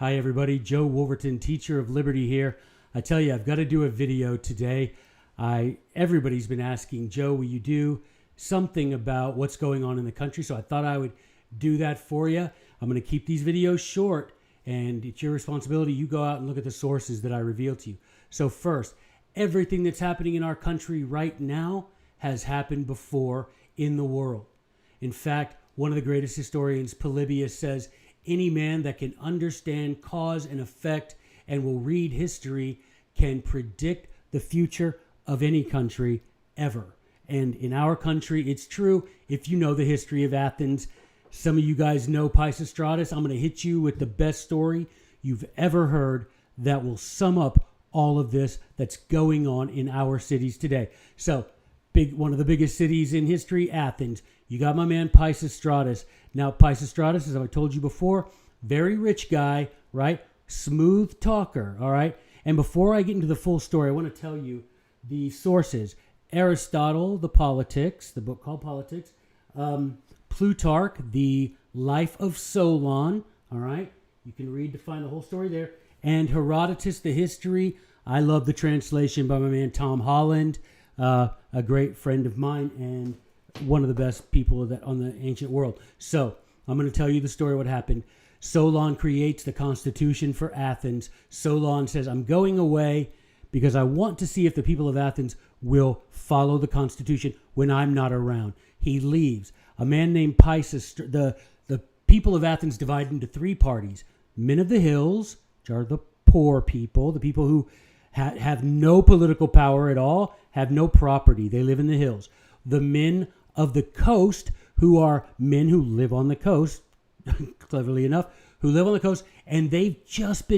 Hi everybody, Joe Wolverton, Teacher of Liberty here. I tell you, I've got to do a video today. Everybody's been asking, Joe, will you do something about what's going on in the country? So I thought I would do that for you. I'm going to keep these videos short, and it's your responsibility. You go out and look at the sources that I reveal to you. So first, everything that's happening in our country right now has happened before in the world. In fact, one of the greatest historians, Polybius, says, any man that can understand cause and effect and will read history can predict the future of any country ever. And in our country, it's true. If you know the history of Athens, some of you guys know Pisistratus. I'm going to hit you with the best story you've ever heard that will sum up all of this that's going on in our cities today. So, one of the biggest cities in history, Athens. You got my man Pisistratus. Now, Pisistratus, as I told you before, very rich guy, right? Smooth talker, all right? And before I get into the full story, I want to tell you the sources. Aristotle, the Politics, the book called Politics. Plutarch, the Life of Solon, all right? You can read to find the whole story there. And Herodotus, the History. I love the translation by my man Tom Holland, a great friend of mine and one of the best people on the ancient world. So I'm going to tell you the story of what happened. Solon creates the constitution for Athens. Solon says, I'm going away because I want to see if the people of Athens will follow the constitution when I'm not around. He leaves. A man named Pisistratus, the people of Athens divided into three parties. Men of the hills, which are the poor people, the people who have no political power at all, have no property. They live in the hills. The men of the coast, who are men who live on the coast, cleverly enough, who live on the coast, and they've just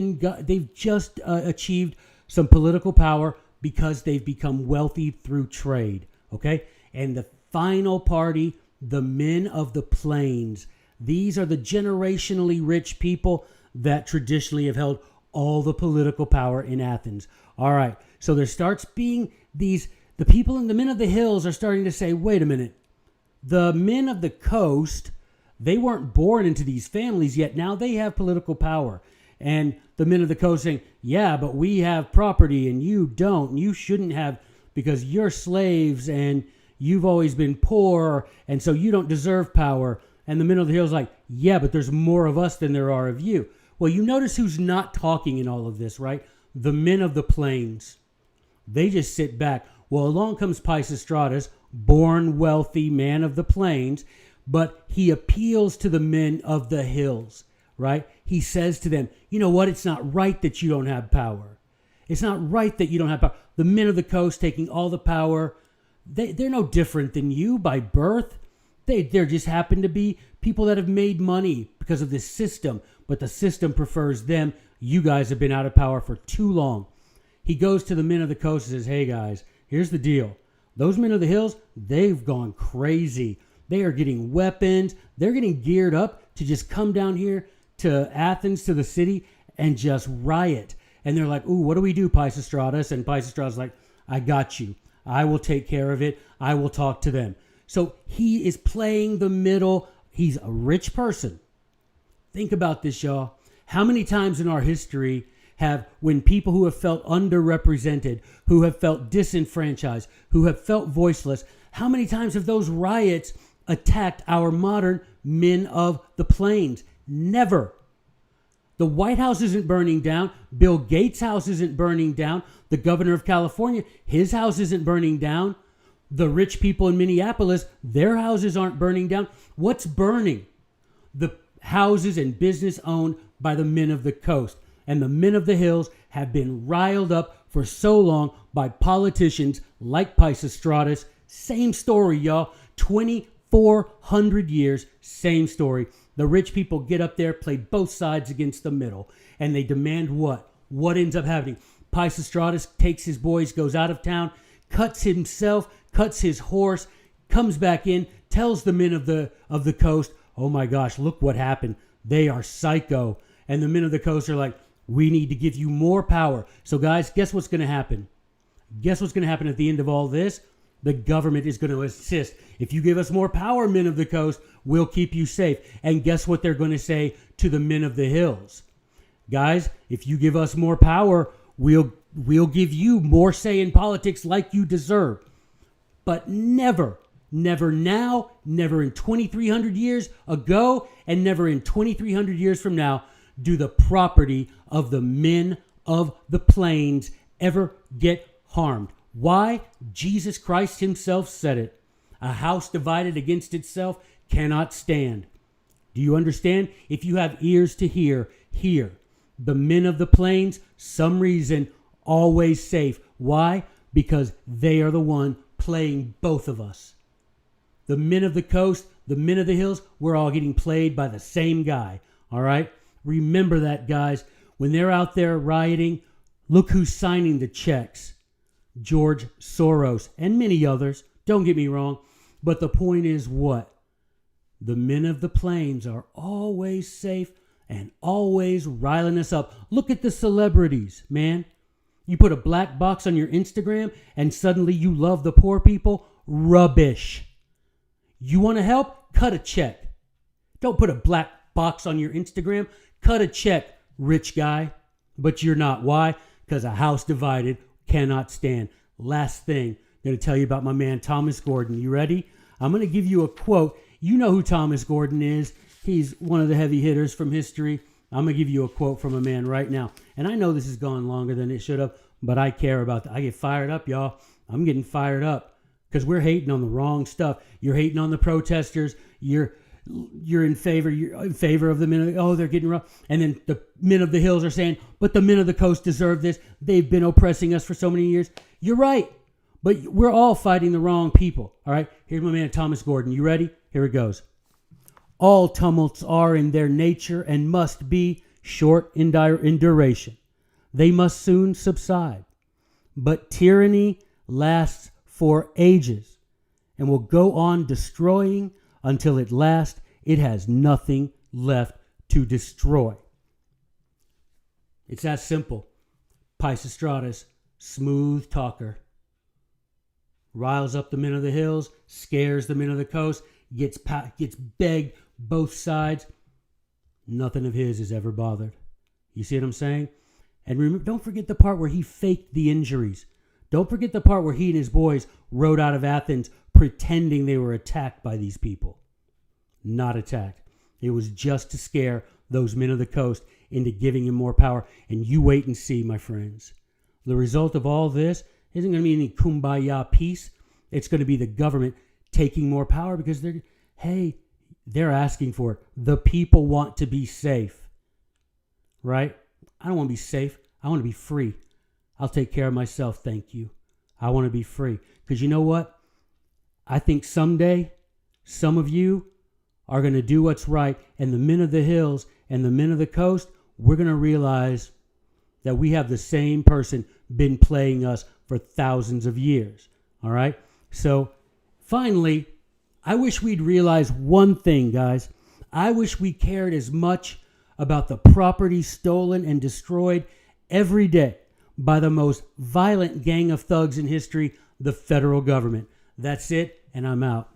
achieved some political power because they've become wealthy through trade. Okay, and the final party, the men of the plains. These are the generationally rich people that traditionally have held all the political power in Athens. All right, so there starts being the people in the men of the hills are starting to say, wait a minute, the men of the coast, they weren't born into these families yet. Now they have political power. And the men of the coast saying, yeah, but we have property and you don't. And you shouldn't have because you're slaves and you've always been poor and so you don't deserve power. And the men of the hills like, yeah, but there's more of us than there are of you. Well, you notice who's not talking in all of this, right? The men of the plains. They just sit back. Well, along comes Pisistratus, born wealthy man of the plains, but he appeals to the men of the hills, right? He says to them, you know what? It's not right that you don't have power. It's not right that you don't have power. The men of the coast taking all the power, they're no different than you by birth. They just happen to be people that have made money because of this system, but the system prefers them. You guys have been out of power for too long. He goes to the men of the coast and says, hey guys, here's the deal. Those men of the hills, they've gone crazy. They are getting weapons. They're getting geared up to just come down here to Athens, to the city, and just riot. And they're like, ooh, what do we do, Pisistratus? And Pisistratus is like, I got you. I will take care of it. I will talk to them. So he is playing the middle. He's a rich person. Think about this, y'all. How many times in our history when people who have felt underrepresented, who have felt disenfranchised, who have felt voiceless, how many times have those riots attacked our modern men of the plains? Never. The White House isn't burning down. Bill Gates' house isn't burning down. The governor of California, his house isn't burning down. The rich people in Minneapolis, their houses aren't burning down. What's burning? The houses and business owned by the men of the coast. And the men of the hills have been riled up for so long by politicians like Pisistratus. Same story, y'all. 2,400 years, same story. The rich people get up there, play both sides against the middle, and they demand what? What ends up happening? Pisistratus takes his boys, goes out of town, cuts himself, cuts his horse, comes back in, tells the men of the coast, oh my gosh, look what happened. They are psycho. And the men of the coast are like, we need to give you more power. So guys, guess what's going to happen? Guess what's going to happen at the end of all this? The government is going to assist. If you give us more power, men of the coast, we'll keep you safe. And guess what they're going to say to the men of the hills? Guys, if you give us more power, we'll give you more say in politics like you deserve. But never now, never in 2,300 years ago, and never in 2,300 years from now do the property of the men of the plains ever get harmed. Why? Jesus Christ himself said it. A house divided against itself cannot stand. Do you understand? If you have ears to hear, hear. The men of the plains, some reason, always safe. Why? Because they are the one playing both of us. The men of the coast, the men of the hills, we're all getting played by the same guy. All right? Remember that, guys. When they're out there rioting, look who's signing the checks. George Soros and many others. Don't get me wrong. But the point is what? The men of the plains are always safe and always riling us up. Look at the celebrities, man. You put a black box on your Instagram and suddenly you love the poor people? Rubbish. You want to help? Cut a check. Don't put a black box on your Instagram. Cut a check, rich guy. But you're not. Why? Because a house divided cannot stand. Last thing, I'm going to tell you about my man Thomas Gordon. You ready? I'm going to give you a quote. You know who Thomas Gordon is. He's one of the heavy hitters from history. I'm going to give you a quote from a man right now. And I know this has gone longer than it should have, but I care about that. I get fired up, y'all. I'm getting fired up because we're hating on the wrong stuff. You're hating on the protesters. You're in favor. You're in favor of the men. Oh, they're getting rough. And then the men of the hills are saying, but the men of the coast deserve this. They've been oppressing us for so many years. You're right. But we're all fighting the wrong people. All right. Here's my man, Thomas Gordon. You ready? Here it goes. All tumults are in their nature and must be short in duration. They must soon subside. But tyranny lasts for ages and will go on destroying until at last it has nothing left to destroy. It's that simple. Pisistratus, smooth talker. Riles up the men of the hills, scares the men of the coast, gets begged both sides. Nothing of his is ever bothered. You see what I'm saying? And remember, don't forget the part where he faked the injuries. Don't forget the part where he and his boys rode out of Athens pretending they were attacked by these people. Not attacked. It was just to scare those men of the coast into giving him more power. And you wait and see, my friends. The result of all this isn't going to be any kumbaya peace. It's going to be the government taking more power because they're asking for it. The people want to be safe, right? I don't want to be safe. I want to be free. I'll take care of myself. Thank you. I want to be free. Because you know what? I think someday some of you are going to do what's right. And the men of the hills and the men of the coast, we're going to realize that we have the same person been playing us for thousands of years. All right? So finally, I wish we'd realize one thing, guys. I wish we cared as much about the property stolen and destroyed every day by the most violent gang of thugs in history, the federal government. That's it, and I'm out.